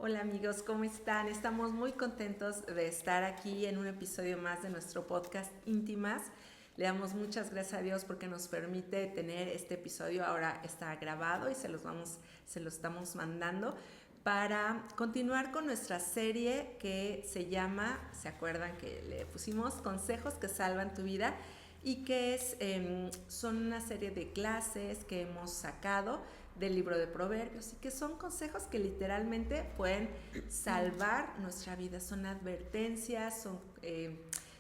Hola amigos, ¿cómo están? Estamos muy contentos de estar aquí en un episodio más de nuestro podcast Íntimas. Le damos muchas gracias a Dios porque nos permite tener este episodio. Ahora está grabado y se lo estamos mandando para continuar con nuestra serie que se llama, ¿se acuerdan que le pusimos Consejos que salvan tu vida? Y que son una serie de clases que hemos sacado del libro de Proverbios y que son consejos que literalmente pueden salvar nuestra vida, son advertencias, son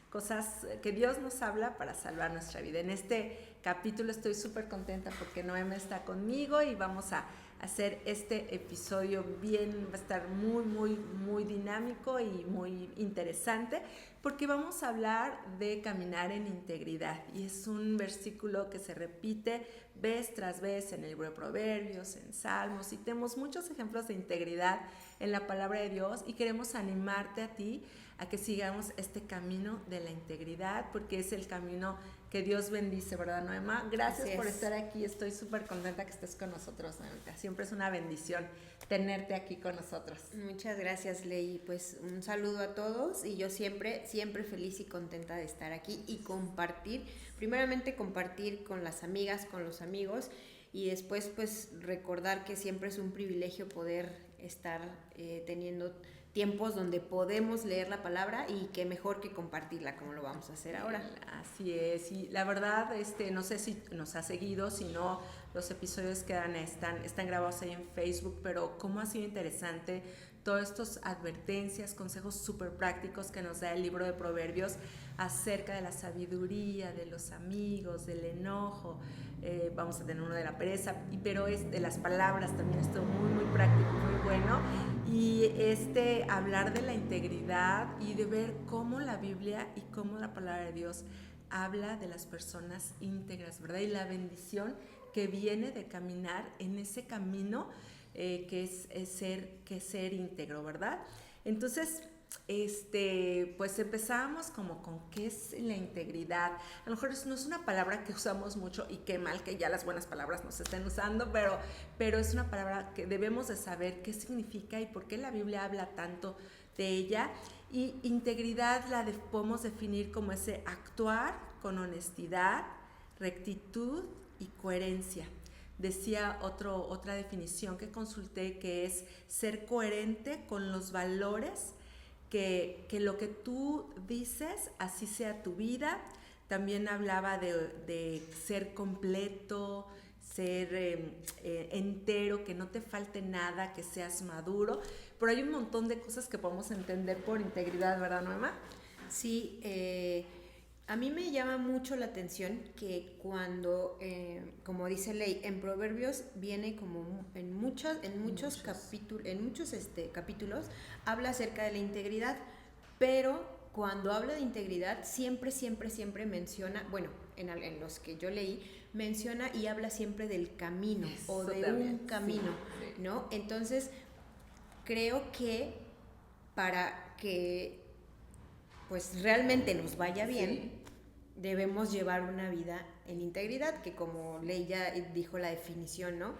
cosas que Dios nos habla para salvar nuestra vida. En este capítulo estoy súper contenta porque Noema está conmigo y vamos a hacer este episodio bien, va a estar muy dinámico y muy interesante porque vamos a hablar de caminar en integridad y es un versículo que se repite vez tras vez en el libro de Proverbios, en Salmos, y tenemos muchos ejemplos de integridad en la palabra de Dios y queremos animarte a ti a que sigamos este camino de la integridad porque es el camino que Dios bendice, ¿verdad, Noema? Gracias por estar aquí, estoy súper contenta que estés con nosotros, Noema. Siempre es una bendición tenerte aquí con nosotros. Muchas gracias, Ley. Pues un saludo a todos y yo siempre feliz y contenta de estar aquí y compartir, primeramente compartir con las amigas, con los amigos y después pues recordar que siempre es un privilegio poder estar teniendo tiempos donde podemos leer la palabra y qué mejor que compartirla como lo vamos a hacer ahora. Así es, y la verdad, no sé si nos ha seguido, si no, los episodios están grabados ahí en Facebook, pero cómo ha sido interesante todas estas advertencias, consejos súper prácticos que nos da el libro de Proverbios acerca de la sabiduría, de los amigos, del enojo, vamos a tener uno de la pereza, pero es de las palabras también, esto muy práctico, muy bueno, y hablar de la integridad y de ver cómo la Biblia y cómo la palabra de Dios habla de las personas íntegras, ¿verdad? Y la bendición que viene de caminar en ese camino que es ser íntegro, ¿verdad? Entonces, pues empezamos como con qué es la integridad. A lo mejor no es una palabra que usamos mucho y qué mal que ya las buenas palabras nos estén usando, pero es una palabra que debemos de saber qué significa y por qué la Biblia habla tanto de ella. Y integridad podemos definir como ese actuar con honestidad, rectitud y coherencia. Decía otra definición que consulté que es ser coherente con los valores que lo que tú dices, así sea tu vida. También hablaba de ser completo, ser entero, que no te falte nada, que seas maduro. Pero hay un montón de cosas que podemos entender por integridad, ¿verdad, Noema? Sí, a mí me llama mucho la atención que cuando, como dice Ley, en Proverbios viene como en muchos capítulos, habla acerca de la integridad, pero cuando habla de integridad siempre menciona, bueno, en los que yo leí, menciona y habla siempre del camino. Eso o de también, un camino, sí. ¿No? Entonces, creo que para que pues realmente nos vaya bien, sí, debemos llevar una vida en integridad, que como Ley ya dijo la definición, ¿no?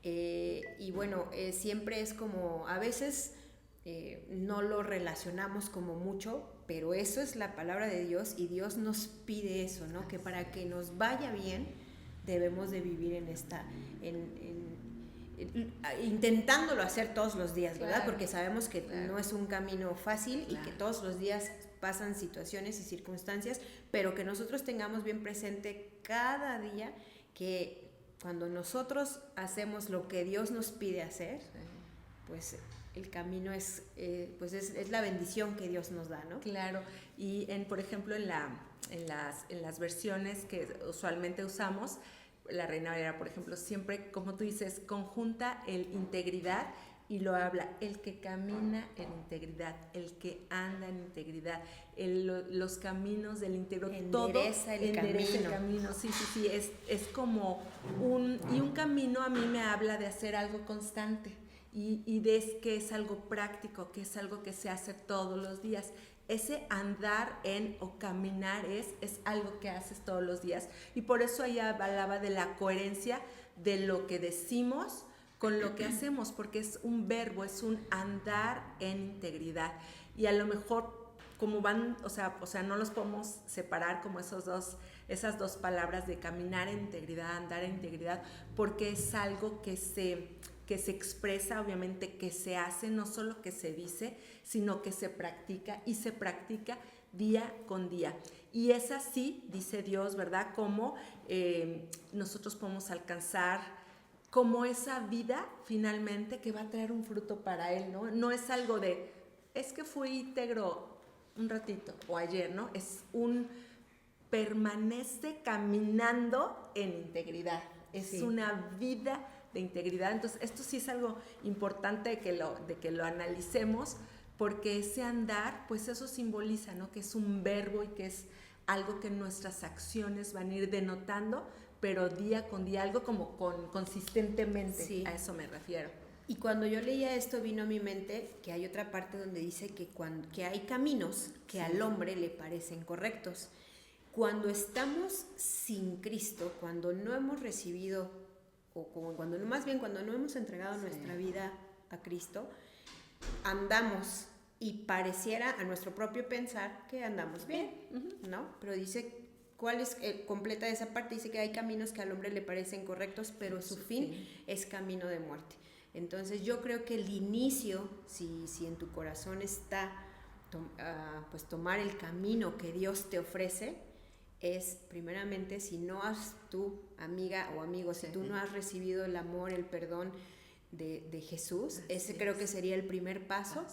Y bueno, siempre es como, a veces no lo relacionamos como mucho, pero eso es la palabra de Dios y Dios nos pide eso, ¿no? Que para que nos vaya bien debemos de vivir en esta, intentándolo hacer todos los días, ¿verdad? Claro, porque sabemos que no es un camino fácil y que todos los días pasan situaciones y circunstancias, pero que nosotros tengamos bien presente cada día que cuando nosotros hacemos lo que Dios nos pide hacer, pues el camino es la bendición que Dios nos da, ¿no? Claro, y por ejemplo en las versiones que usualmente usamos, la Reina Valera, por ejemplo, siempre, como tú dices, conjunta el integridad y lo habla, el que camina en integridad, el que anda en integridad, los caminos del íntegro, endereza el camino. Sí, es como un camino a mí me habla de hacer algo constante y de que es algo práctico, que es algo que se hace todos los días. Ese andar o caminar es algo que haces todos los días y por eso ella hablaba de la coherencia de lo que decimos con lo que hacemos, porque es un verbo, es un andar en integridad. Y a lo mejor como van, o sea, no los podemos separar como esas dos palabras de caminar en integridad, andar en integridad, porque es algo que se expresa, obviamente, que se hace, no solo que se dice, sino que se practica, y se practica día con día. Y es así, dice Dios, ¿verdad?, como nosotros podemos alcanzar como esa vida finalmente que va a traer un fruto para Él, ¿no? No es algo de, es que fui íntegro un ratito o ayer, ¿no? Es un permanece caminando en integridad. Es una vida de integridad. Entonces, esto sí es algo importante de que lo analicemos, porque ese andar, pues eso simboliza, ¿no?, que es un verbo y que es algo que nuestras acciones van a ir denotando, pero día con día, algo como consistentemente. Sí. A eso me refiero. Y cuando yo leía esto vino a mi mente que hay otra parte donde dice que hay caminos que al hombre le parecen correctos. Cuando estamos sin Cristo, cuando no hemos recibido, cuando no hemos entregado nuestra vida a Cristo, andamos y pareciera a nuestro propio pensar que andamos bien, ¿no? Pero dice, ¿cuál es? Completa esa parte, dice que hay caminos que al hombre le parecen correctos, pero su fin es camino de muerte. Entonces yo creo que el inicio, si en tu corazón está pues tomar el camino que Dios te ofrece, es primeramente, si no has tú, amiga o amigo, si tú no has recibido el amor, el perdón de Jesús, ese creo que sería el primer paso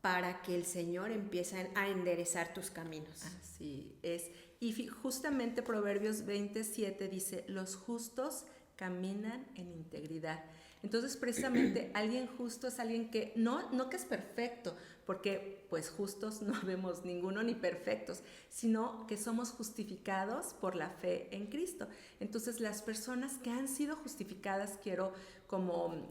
para que el Señor empiece a enderezar tus caminos. Así es. Y justamente Proverbios 27 dice, los justos caminan en integridad. Entonces, precisamente, alguien justo es alguien que, no que es perfecto, porque pues justos no vemos ninguno ni perfectos, sino que somos justificados por la fe en Cristo. Entonces, las personas que han sido justificadas, quiero como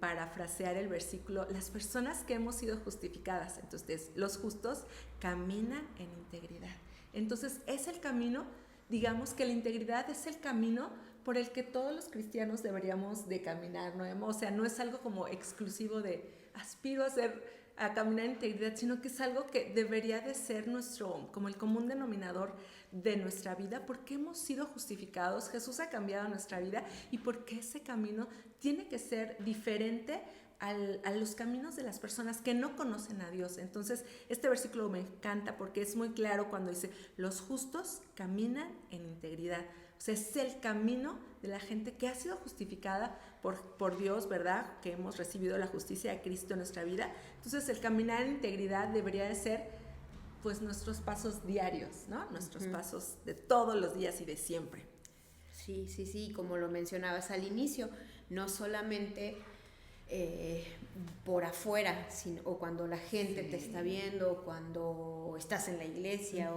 parafrasear el versículo, las personas que hemos sido justificadas, entonces los justos caminan en integridad. Entonces, es el camino, digamos que la integridad es el camino por el que todos los cristianos deberíamos de caminar, ¿no? O sea, no es algo como exclusivo de aspiro a caminar en integridad, sino que es algo que debería de ser como el común denominador de nuestra vida, porque hemos sido justificados, Jesús ha cambiado nuestra vida, y porque ese camino tiene que ser diferente a los caminos de las personas que no conocen a Dios. Entonces, este versículo me encanta porque es muy claro cuando dice, los justos caminan en integridad. O sea, es el camino de la gente que ha sido justificada por Dios, ¿verdad? Que hemos recibido la justicia de Cristo en nuestra vida. Entonces, el caminar en integridad debería de ser, pues, nuestros pasos diarios, ¿no? Nuestros pasos de todos los días y de siempre. Sí, como lo mencionabas al inicio, no solamente por afuera, o cuando la gente te está viendo, o cuando estás en la iglesia,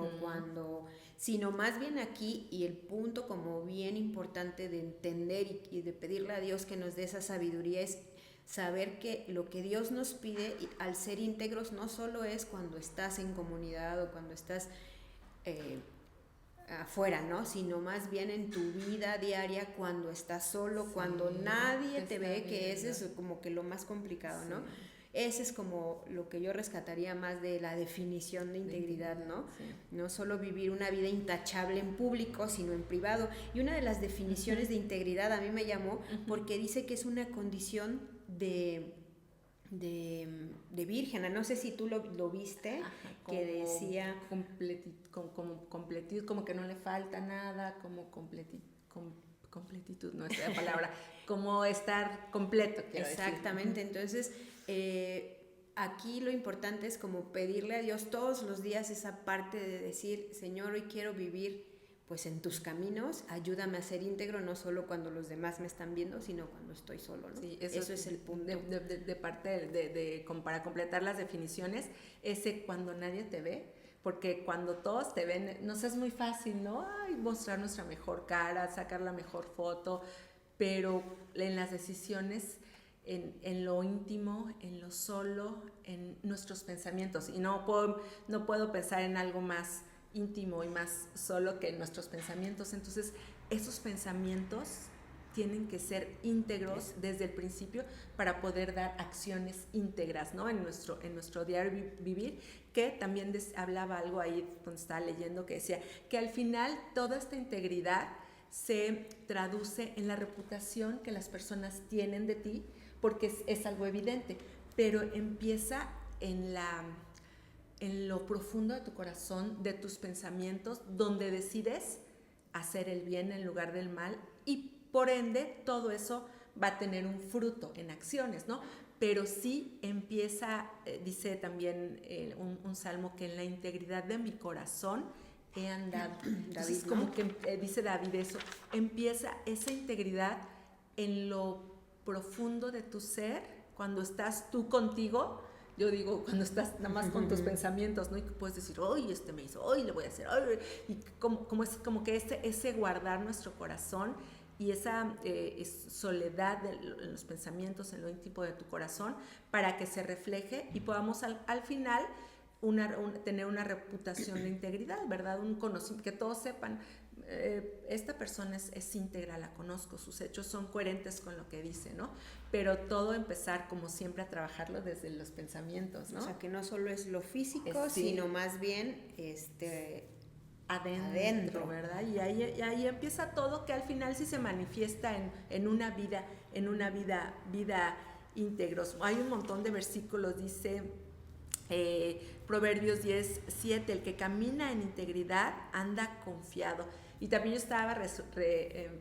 sino más bien aquí, y el punto como bien importante de entender y de pedirle a Dios que nos dé esa sabiduría es saber que lo que Dios nos pide al ser íntegros no solo es cuando estás en comunidad o cuando estás afuera, ¿no? Sino más bien en tu vida diaria, cuando estás solo, cuando nadie te ve, que ese es como que lo más complicado, ¿no? Ese es como lo que yo rescataría más de la definición de integridad, ¿no? No solo vivir una vida intachable en público, sino en privado. Y una de las definiciones de integridad a mí me llamó porque dice que es una condición de virgen. No sé si tú lo viste, que decía completitud, como que no le falta nada, como completitud, no es la palabra, como estar completo, quiero Exactamente, decir. Entonces aquí lo importante es como pedirle a Dios todos los días esa parte de decir, Señor, hoy quiero vivir pues en tus caminos, ayúdame a ser íntegro, no solo cuando los demás me están viendo, sino cuando estoy solo, ¿no? Sí, eso es el punto. De parte para completar las definiciones, ese cuando nadie te ve, porque cuando todos te ven, nos es muy fácil, ¿no? Ay, mostrar nuestra mejor cara, sacar la mejor foto, pero en las decisiones, en lo íntimo, en lo solo, en nuestros pensamientos, y no puedo pensar en algo más íntimo y más solo que nuestros pensamientos. Entonces, esos pensamientos tienen que ser íntegros desde el principio para poder dar acciones íntegras, ¿no? En nuestro diario vivir, que también hablaba algo ahí cuando estaba leyendo que decía que al final toda esta integridad se traduce en la reputación que las personas tienen de ti, porque es algo evidente, pero empieza en lo profundo de tu corazón, de tus pensamientos, donde decides hacer el bien en lugar del mal, y por ende todo eso va a tener un fruto en acciones, ¿no? Pero sí empieza, dice también un salmo, que en la integridad de mi corazón he andado. Entonces, David, como ¿no? que dice David eso, empieza esa integridad en lo profundo de tu ser, cuando estás tú contigo. Yo digo, cuando estás nada más con tus pensamientos, ¿no? Y que puedes decir, hoy me hizo, hoy le voy a hacer, hoy. Y como que ese guardar nuestro corazón y esa soledad en los pensamientos, en lo íntimo de tu corazón, para que se refleje y podamos al final tener una reputación de integridad, ¿verdad? Un conocimiento, que todos sepan, esta persona es íntegra, la conozco, sus hechos son coherentes con lo que dice, ¿no? Pero todo empezar, como siempre, a trabajarlo desde los pensamientos, ¿no? O sea, que no solo es lo físico, sí, sino más bien adentro, ¿verdad? Y ahí empieza todo, que al final sí se manifiesta en una vida íntegros. Hay un montón de versículos, dice Proverbios 10:7, el que camina en integridad anda confiado. Y también yo estaba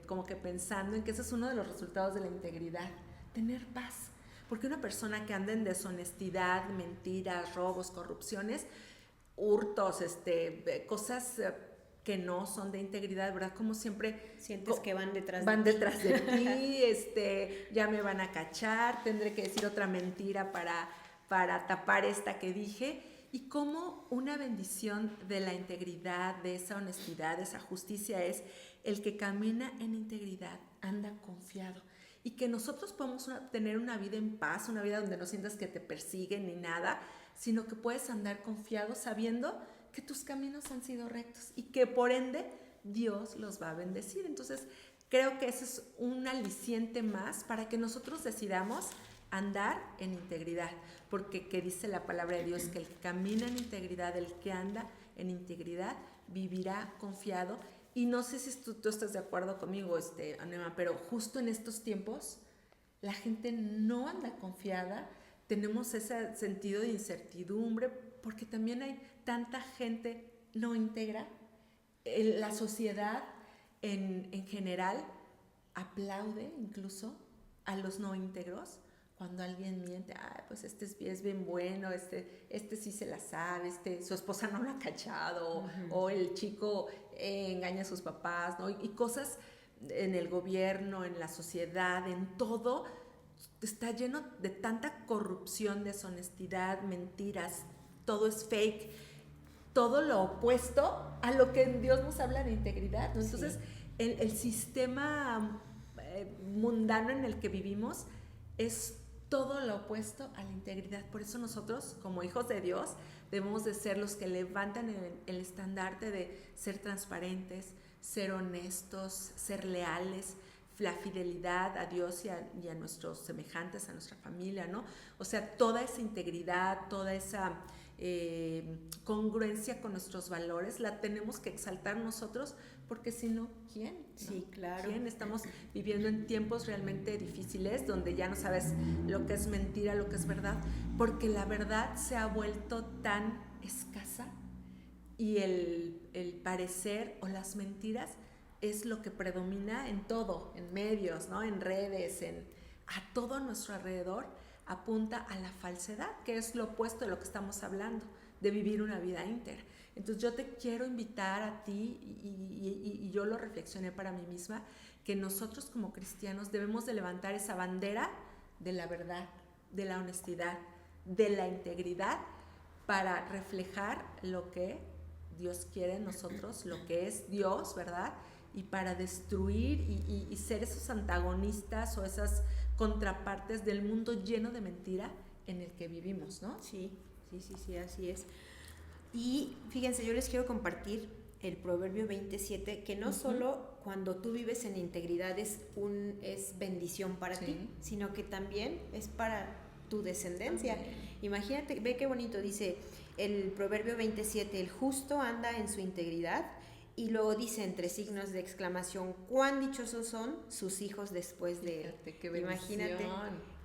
como que pensando en que ese es uno de los resultados de la integridad, tener paz. Porque una persona que anda en deshonestidad, mentiras, robos, corrupciones, hurtos, cosas que no son de integridad, ¿verdad? Como siempre sientes que van detrás de ti, ya me van a cachar, tendré que decir otra mentira para tapar esta que dije. Y cómo una bendición de la integridad, de esa honestidad, de esa justicia, es el que camina en integridad, anda confiado. Y que nosotros podemos tener una vida en paz, una vida donde no sientas que te persiguen ni nada, sino que puedes andar confiado sabiendo que tus caminos han sido rectos y que por ende Dios los va a bendecir. Entonces creo que ese es un aliciente más para que nosotros decidamos andar en integridad, porque que dice la palabra de Dios que el que camina en integridad, el que anda en integridad, vivirá confiado. Y no sé si tú estás de acuerdo conmigo, Anema, pero justo en estos tiempos la gente no anda confiada, tenemos ese sentido de incertidumbre, porque también hay tanta gente no íntegra. La sociedad en general aplaude incluso a los no íntegros. Cuando alguien miente, pues es bien bueno, este sí se la sabe, su esposa no lo ha cachado, o el chico engaña a sus papás, ¿no? Y cosas en el gobierno, en la sociedad, en todo, está lleno de tanta corrupción, deshonestidad, mentiras, todo es fake, todo lo opuesto a lo que Dios nos habla de integridad, ¿no? Entonces, sí, el sistema mundano en el que vivimos es todo lo opuesto a la integridad. Por eso nosotros, como hijos de Dios, debemos de ser los que levantan el estandarte de ser transparentes, ser honestos, ser leales, la fidelidad a Dios y a nuestros semejantes, a nuestra familia, ¿no? O sea, toda esa integridad, toda esa congruencia con nuestros valores, la tenemos que exaltar nosotros, porque si no, ¿quién? ¿No? Sí, claro. ¿Quién? Estamos viviendo en tiempos realmente difíciles, donde ya no sabes lo que es mentira, lo que es verdad, porque la verdad se ha vuelto tan escasa y el parecer o las mentiras es lo que predomina en todo, en medios, ¿no? En redes, a todo nuestro alrededor, apunta a la falsedad, que es lo opuesto de lo que estamos hablando, de vivir una vida íntegra. Entonces yo te quiero invitar a ti, y yo lo reflexioné para mí misma, que nosotros como cristianos debemos de levantar esa bandera de la verdad, de la honestidad, de la integridad, para reflejar lo que Dios quiere en nosotros, lo que es Dios, ¿verdad? Y para destruir y ser esos antagonistas o esas contrapartes del mundo lleno de mentira en el que vivimos, ¿no? Sí, así es. Y fíjense, yo les quiero compartir el Proverbio 27, que no solo cuando tú vives en integridad es bendición para ti, sino que también es para tu descendencia. Imagínate, ve qué bonito dice el Proverbio 27, el justo anda en su integridad, y luego dice entre signos de exclamación, cuán dichosos son sus hijos después de él. Qué imagínate,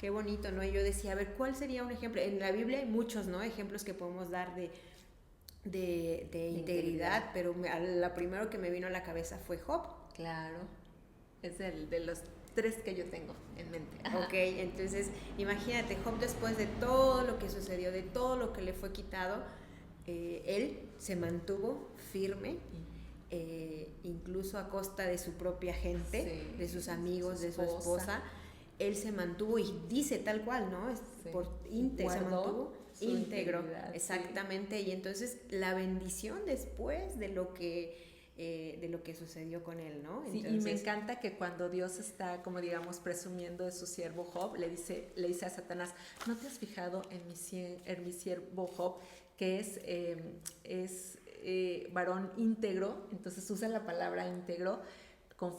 qué bonito, ¿no? Y yo decía, a ver, ¿cuál sería un ejemplo? En la Biblia hay muchos, ¿no? Ejemplos que podemos dar de integridad, pero la primero que me vino a la cabeza fue Job. Claro, es de los 3 que yo tengo en mente. Ok, entonces imagínate, Job después de todo lo que sucedió, de todo lo que le fue quitado, él se mantuvo firme, incluso a costa de su propia gente, de sus amigos, de su esposa. Él se mantuvo y dice tal cual, ¿no? Se mantuvo íntegro, exactamente. Y entonces la bendición después de lo que sucedió con él, ¿no? Entonces, y me encanta que cuando Dios está, como digamos, presumiendo de su siervo Job, le dice a Satanás, ¿no te has fijado en mi siervo Job, que es varón íntegro? Entonces usa la palabra íntegro,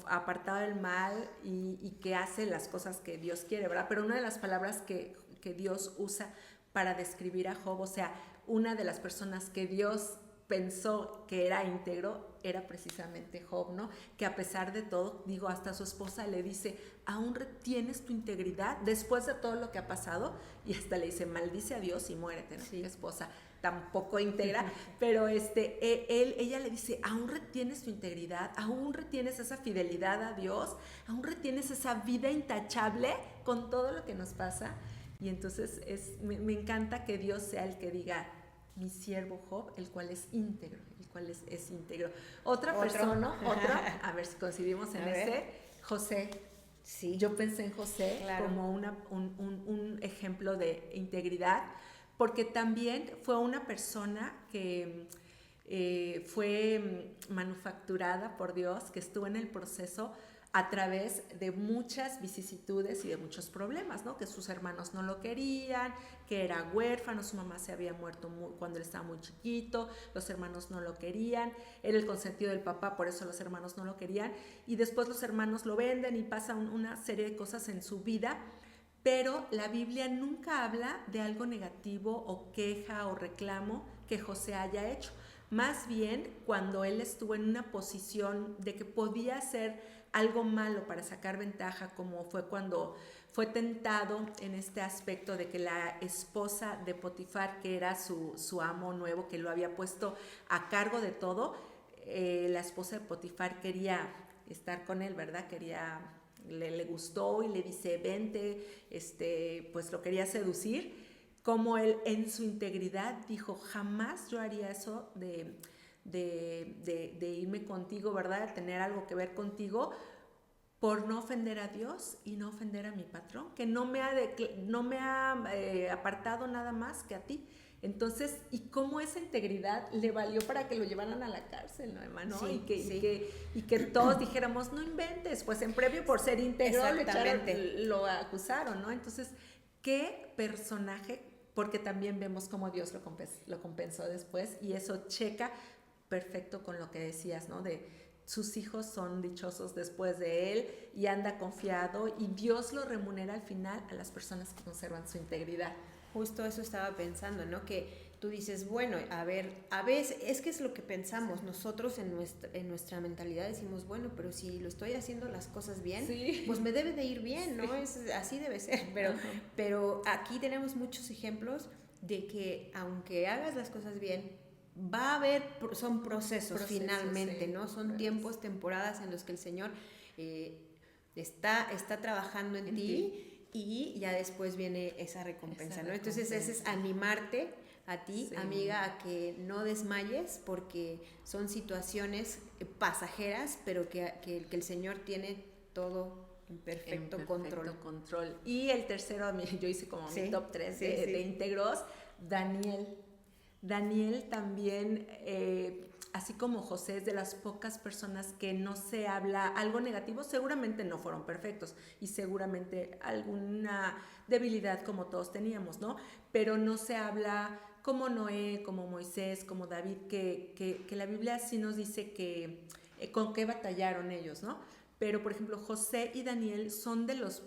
apartado del mal y que hace las cosas que Dios quiere, ¿verdad? Pero una de las palabras que Dios usa para describir a Job, o sea, una de las personas que Dios pensó que era íntegro, era precisamente Job, ¿no? Que a pesar de todo, digo, hasta su esposa le dice, ¿aún retienes tu integridad después de todo lo que ha pasado? Y hasta le dice, maldice a Dios y muérete, ¿no? Sí. Esposa tampoco íntegra, pero ella le dice, ¿aún retienes tu integridad? ¿Aún retienes esa fidelidad a Dios? ¿Aún retienes esa vida intachable con todo lo que nos pasa? Y entonces me encanta que Dios sea el que diga, mi siervo Job, el cual es íntegro, el cual es íntegro. Otra persona, a ver si coincidimos en José. Sí. Yo pensé en José, claro, como un ejemplo de integridad, porque también fue una persona que fue manufacturada por Dios, que estuvo en el proceso a través de muchas vicisitudes y de muchos problemas, ¿no? Que sus hermanos no lo querían, que era huérfano, su mamá se había muerto cuando él estaba muy chiquito, los hermanos no lo querían, era el consentido del papá, por eso los hermanos no lo querían, y después los hermanos lo venden y pasa una serie de cosas en su vida, pero la Biblia nunca habla de algo negativo o queja o reclamo que José haya hecho. Más bien, cuando él estuvo en una posición de que podía hacer algo malo para sacar ventaja, como fue cuando fue tentado en este aspecto de que la esposa de Potifar, que era su amo nuevo, que lo había puesto a cargo de todo, la esposa de Potifar quería estar con él, ¿verdad? Le gustó y le dice, vente, pues lo quería seducir. Como él en su integridad dijo, jamás yo haría eso de irme contigo, ¿verdad? De tener algo que ver contigo, por no ofender a Dios y no ofender a mi patrón, que no me ha apartado nada más que a ti. Entonces, ¿y cómo esa integridad le valió para que lo llevaran a la cárcel, ¿no, hermano? Sí, y que todos dijéramos, no inventes, pues en previo por ser íntegro lo acusaron, ¿no? Entonces, ¿qué personaje? Porque también vemos cómo Dios lo compensó después, y eso checa perfecto con lo que decías, ¿no? De sus hijos son dichosos después de él y anda confiado, y Dios lo remunera al final a las personas que conservan su integridad. Justo eso estaba pensando, ¿no? Que tú dices, bueno, a veces, es que es lo que pensamos nosotros en nuestra mentalidad, decimos, bueno, pero si lo estoy haciendo las cosas bien, pues me debe de ir bien, ¿no? Así debe ser, pero aquí tenemos muchos ejemplos de que aunque hagas las cosas bien, va a haber, son procesos finalmente, ¿no? Son tiempos, temporadas en los que el Señor está trabajando en ti. Y ya después viene esa recompensa, ¿no? Entonces ese es animarte a ti, amiga, a que no desmayes, porque son situaciones pasajeras, pero que el Señor tiene todo en perfecto control. Y el tercero, yo hice como mi top 3 de íntegros, Daniel. Daniel también así como José es de las pocas personas que no se habla algo negativo, seguramente no fueron perfectos y seguramente alguna debilidad como todos teníamos, ¿no? Pero no se habla como Noé, como Moisés, como David, que la Biblia sí nos dice que con qué batallaron ellos, ¿no? Pero, por ejemplo, José y Daniel son de los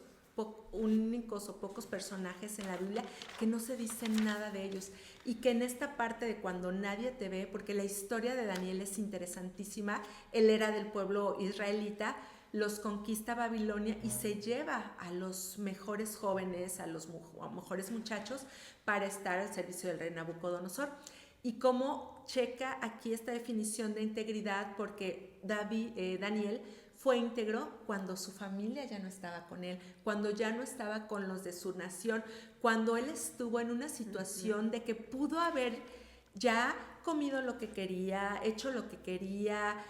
únicos o pocos personajes en la Biblia que no se dice nada de ellos y que en esta parte de cuando nadie te ve, porque la historia de Daniel es interesantísima, él era del pueblo israelita, los conquista Babilonia y se lleva a los mejores jóvenes, a los mejores muchachos para estar al servicio del rey Nabucodonosor. Y cómo checa aquí esta definición de integridad, porque Daniel fue íntegro cuando su familia ya no estaba con él, cuando ya no estaba con los de su nación, cuando él estuvo en una situación de que pudo haber ya comido lo que quería, hecho lo que quería,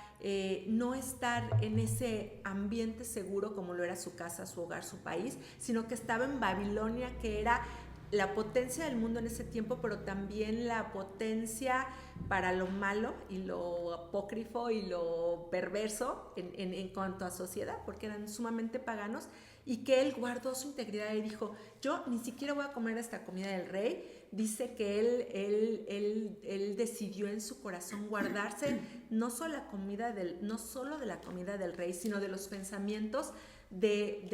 no estar en ese ambiente seguro como lo era su casa, su hogar, su país, sino que estaba en Babilonia, que era la potencia del mundo en ese tiempo, pero también la potencia para lo malo y lo apócrifo y lo perverso en cuanto a sociedad, porque eran sumamente paganos, y que él guardó su integridad y dijo, yo ni siquiera voy a comer esta comida del rey. Dice que él decidió en su corazón guardarse no solo de la comida del rey, sino de los pensamientos de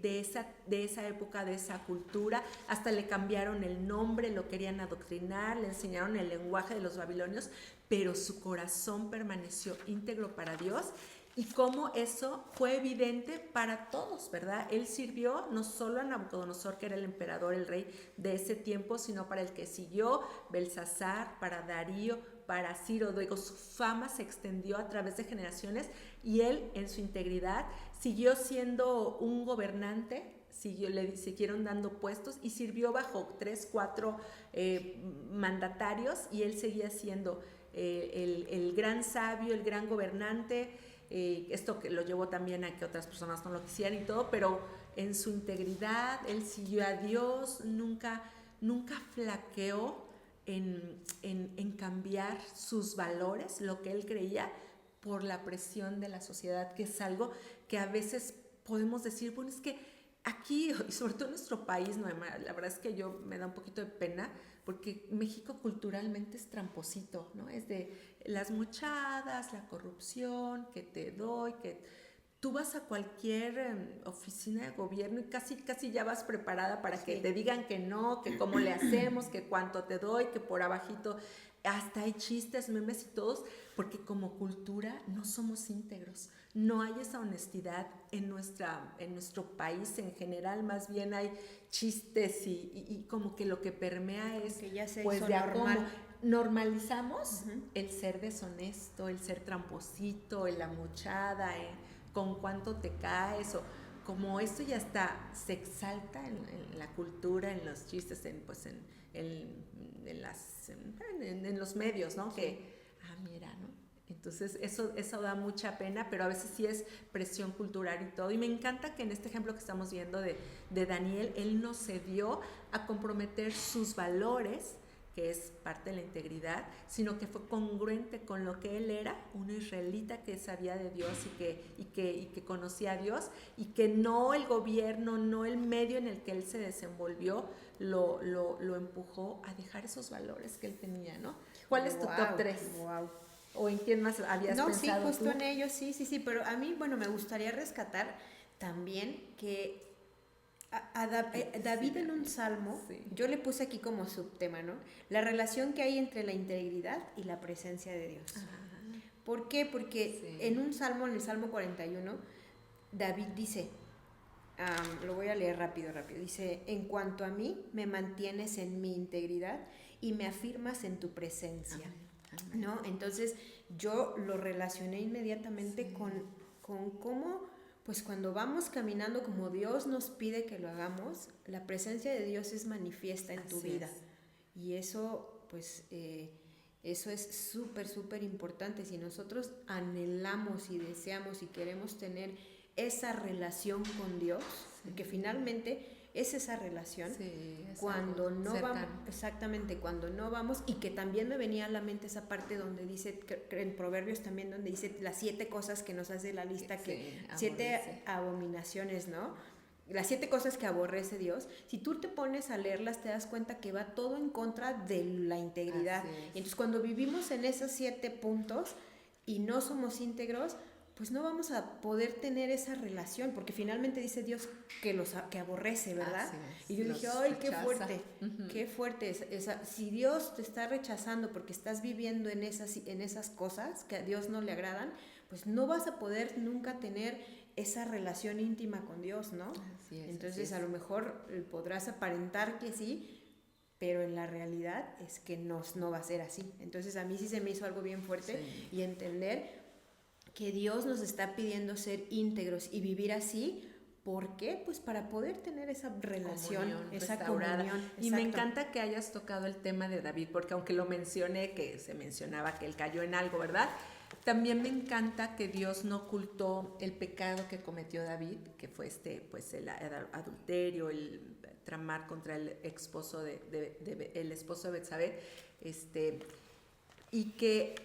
esa época, de esa cultura. Hasta le cambiaron el nombre, lo querían adoctrinar, le enseñaron el lenguaje de los babilonios, pero su corazón permaneció íntegro para Dios. Y cómo eso fue evidente para todos, ¿verdad? Él sirvió no solo a Nabucodonosor, que era el emperador, el rey de ese tiempo, sino para el que siguió, Belsasar, para Darío, para Ciro. Luego su fama se extendió a través de generaciones y él, en su integridad, siguió siendo un gobernante, le siguieron dando puestos y sirvió bajo 3, 4 mandatarios, y él seguía siendo el gran sabio, el gran gobernante. Esto que lo llevó también a que otras personas no lo quisieran y todo, pero en su integridad él siguió a Dios, nunca flaqueó en cambiar sus valores, lo que él creía, por la presión de la sociedad, que es algo que a veces podemos decir, bueno, es que aquí, y sobre todo en nuestro país, no, la verdad es que yo me da un poquito de pena, porque México culturalmente es tramposito, ¿no? Es de las mochadas, la corrupción, que te doy, que tú vas a cualquier oficina de gobierno y casi ya vas preparada para que te digan que no, que cómo le hacemos, que cuánto te doy, que por abajito, hasta hay chistes, memes y todos, porque como cultura no somos íntegros. No hay esa honestidad en nuestro país en general, más bien hay chistes y como que lo que permea es que ya se pues hizo de normal. cómo normalizamos el ser deshonesto, el ser tramposito, la mochada, con cuánto te caes, o como esto ya está, se exalta en la cultura, en los chistes, en los medios, ¿no? Sí. Que, mira, ¿no? Entonces eso da mucha pena, pero a veces sí es presión cultural y todo. Y me encanta que en este ejemplo que estamos viendo de Daniel, él no se dio a comprometer sus valores, que es parte de la integridad, sino que fue congruente con lo que él era, un israelita que sabía de Dios y que conocía a Dios, y que no el gobierno, no el medio en el que él se desenvolvió lo empujó a dejar esos valores que él tenía, ¿no? ¿Cuál es tu top 3? Wow. ¿O en quién más habías pensado? No, sí, justo tú? en ellos, sí, pero a mí, bueno, me gustaría rescatar también que David en un salmo, Sí. yo le puse aquí como subtema, ¿no? La relación que hay entre la integridad y la presencia de Dios. ¿Por qué? Porque en un salmo, en el Salmo 41, David dice, lo voy a leer rápido, dice, en cuanto a mí, me mantienes en mi integridad y me afirmas en tu presencia. ¿No? Entonces yo lo relacioné inmediatamente con cómo, pues cuando vamos caminando como Dios nos pide que lo hagamos, la presencia de Dios es manifiesta en tu vida. Y eso, pues, eso es súper importante. Si nosotros anhelamos y deseamos y queremos tener esa relación con Dios, porque finalmente es esa relación. Sí, es Cuando algo no cercano. vamos, exactamente, cuando no vamos, y que también me venía a la mente esa parte donde dice, que en Proverbios también, donde dice las 7 cosas que nos hace la lista, Sí, que aborrece. 7 abominaciones, ¿no? Las 7 cosas que aborrece Dios. Si tú te pones a leerlas, te das cuenta que va todo en contra de la integridad. Así es. Y entonces cuando vivimos en esos 7 puntos y no somos íntegros, pues no vamos a poder tener esa relación, porque finalmente dice Dios que aborrece, ¿verdad? Así es, Y yo los dije, ¡ay, qué rechaza. fuerte! Ujú. Qué fuerte esa. Si Dios te está rechazando porque estás viviendo en esas cosas que a Dios no le agradan, pues no vas a poder nunca tener esa relación íntima con Dios, ¿no? Así es, Entonces así a es. lo mejor podrás aparentar que sí, pero en la realidad es que no va a ser así. Entonces a mí sí se me hizo algo bien fuerte, Sí. y entender que Dios nos está pidiendo ser íntegros y vivir así. ¿Por qué? Pues para poder tener esa relación, Comunión esa restaurada. comunión. Y me Exacto. encanta que hayas tocado el tema de David, porque aunque lo mencioné, que se mencionaba que él cayó en algo, ¿verdad? También me encanta que Dios no ocultó el pecado que cometió David, que fue pues el adulterio, el tramar contra el esposo el esposo de Betsabé, y que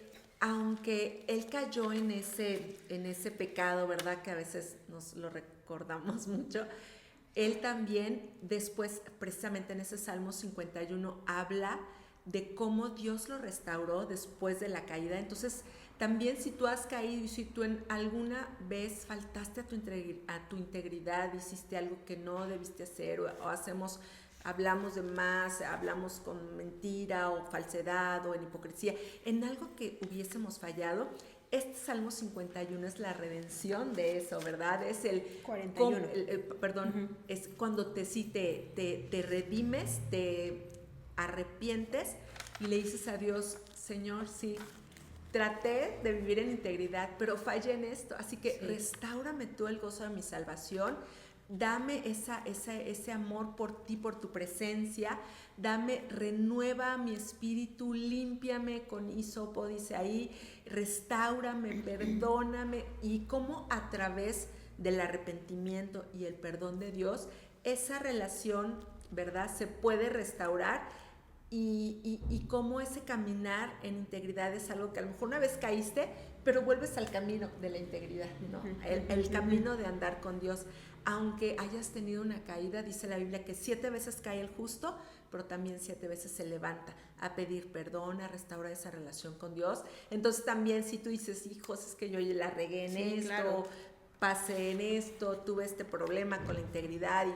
aunque él cayó en ese pecado, ¿verdad? Que a veces nos lo recordamos mucho, él también después, precisamente en ese Salmo 51, habla de cómo Dios lo restauró después de la caída. Entonces, también si tú has caído y si tú en alguna vez faltaste a tu integridad, hiciste algo que no debiste hacer o hablamos de más, hablamos con mentira o falsedad o en hipocresía, en algo que hubiésemos fallado, este Salmo 51 es la redención de eso, ¿verdad? Es el 41. Perdón, es cuando te redimes, te arrepientes y le dices a Dios, Señor, sí, traté de vivir en integridad, pero fallé en esto, así que Sí. restáurame tú el gozo de mi salvación, dame ese amor por ti, por tu presencia, renueva mi espíritu, límpiame con hisopo, dice ahí, restáurame, perdóname, y cómo a través del arrepentimiento y el perdón de Dios, esa relación, ¿verdad?, se puede restaurar. Y cómo ese caminar en integridad es algo que a lo mejor una vez caíste, pero vuelves al camino de la integridad, ¿no? El camino de andar con Dios. Aunque hayas tenido una caída, dice la Biblia que 7 veces cae el justo, pero también 7 veces se levanta a pedir perdón, a restaurar esa relación con Dios. Entonces también si tú dices, hijos, es que yo la regué en esto, claro. pasé en esto, tuve este problema con la integridad,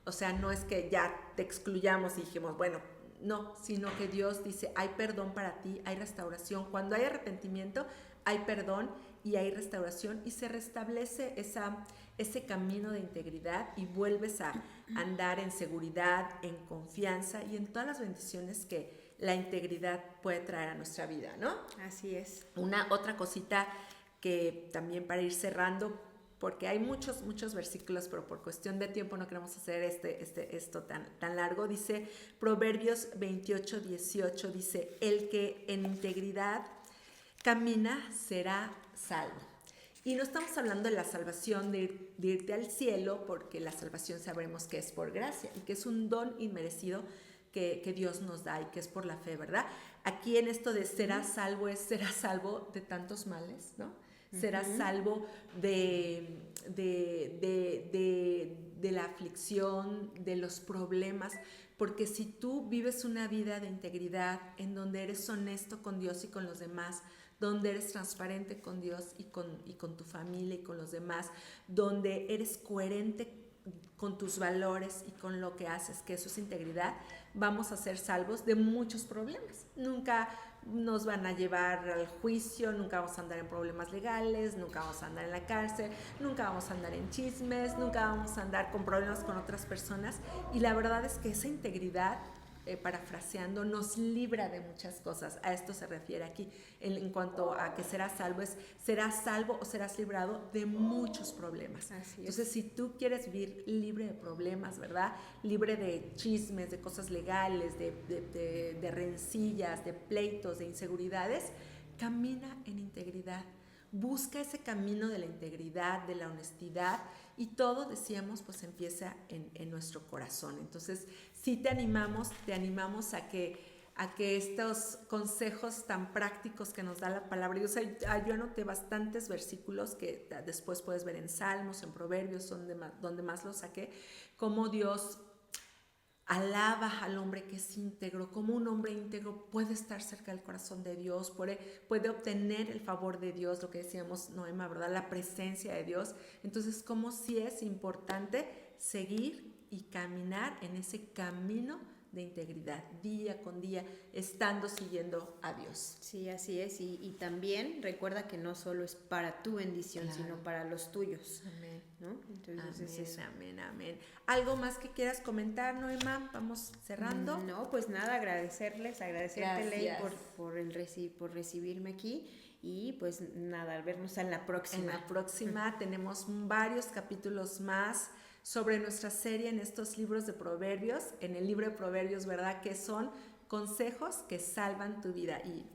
o sea, no es que ya te excluyamos y dijimos, bueno, no, sino que Dios dice, hay perdón para ti, hay restauración. Cuando hay arrepentimiento, hay perdón y hay restauración y se restablece ese camino de integridad y vuelves a andar en seguridad, en confianza y en todas las bendiciones que la integridad puede traer a nuestra vida, ¿no? Así es. Otra cosita que también para ir cerrando, porque hay muchos versículos, pero por cuestión de tiempo no queremos hacer esto tan largo. Dice Proverbios 28:18, dice, el que en integridad camina será salvo. Y no estamos hablando de la salvación de irte al cielo, porque la salvación sabremos que es por gracia y que es un don inmerecido que Dios nos da y que es por la fe, ¿verdad? Aquí en esto de serás salvo de tantos males, ¿no? Serás salvo de la aflicción, de los problemas, porque si tú vives una vida de integridad en donde eres honesto con Dios y con los demás, donde eres transparente con Dios y con tu familia y con los demás, donde eres coherente con tus valores y con lo que haces, que eso es integridad, vamos a ser salvos de muchos problemas. Nunca nos van a llevar al juicio, nunca vamos a andar en problemas legales, nunca vamos a andar en la cárcel, nunca vamos a andar en chismes, nunca vamos a andar con problemas con otras personas. Y la verdad es que esa integridad, parafraseando, nos libra de muchas cosas. A esto se refiere aquí en cuanto a que serás salvo, serás salvo o serás librado de muchos problemas. Así es. Entonces, si tú quieres vivir libre de problemas, ¿verdad? Libre de chismes, de cosas legales, de rencillas, de pleitos, de inseguridades, camina en integridad. Busca ese camino de la integridad, de la honestidad, y todo, decíamos, pues empieza en nuestro corazón. Entonces, sí te animamos a que estos consejos tan prácticos que nos da la palabra de Dios, yo anoté bastantes versículos que después puedes ver en Salmos, en Proverbios, donde más lo saqué, cómo Dios alaba al hombre que es íntegro, como un hombre íntegro puede estar cerca del corazón de Dios, puede obtener el favor de Dios, lo que decíamos, Noema, ¿verdad? La presencia de Dios. Entonces, como sí es importante seguir y caminar en ese camino de integridad, día con día, siguiendo a Dios. Sí, así es. Y también recuerda que no solo es para tu bendición, claro, sino para los tuyos. Amén. ¿No? Entonces amén, es eso. Amén, amén. ¿Algo más que quieras comentar, Noema? Vamos cerrando. No, pues nada, agradecerte, Ley, por recibirme aquí. Y pues nada, vernos en la próxima. En la próxima tenemos varios capítulos más sobre nuestra serie en estos libros de Proverbios, en el libro de Proverbios, ¿verdad? Que son consejos que salvan tu vida y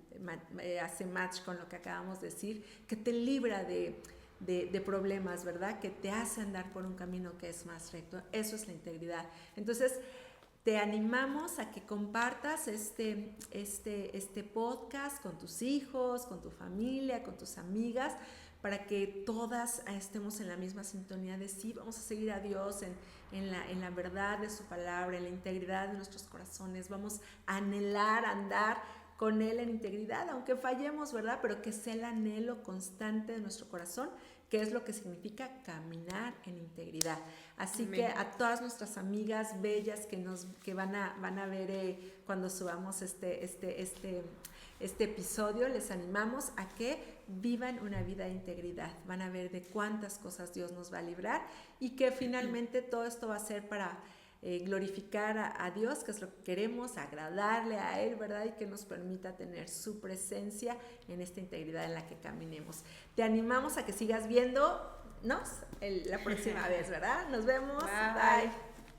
hace match con lo que acabamos de decir, que te libra de problemas, ¿verdad? Que te hace andar por un camino que es más recto. Eso es la integridad. Entonces, te animamos a que compartas este podcast con tus hijos, con tu familia, con tus amigas, para que todas estemos en la misma sintonía de sí, vamos a seguir a Dios en la verdad de su palabra, en la integridad de nuestros corazones, vamos a anhelar andar con Él en integridad, aunque fallemos, ¿verdad? Pero que sea el anhelo constante de nuestro corazón, que es lo que significa caminar en integridad. Así Amén. Que a todas nuestras amigas bellas que van a ver cuando subamos este episodio, les animamos a que vivan una vida de integridad. Van a ver de cuántas cosas Dios nos va a librar y que finalmente todo esto va a ser para glorificar a Dios, que es lo que queremos, agradarle a Él, ¿verdad? Y que nos permita tener su presencia en esta integridad en la que caminemos. Te animamos a que sigas viéndonos la próxima vez, ¿verdad? Nos vemos. Bye.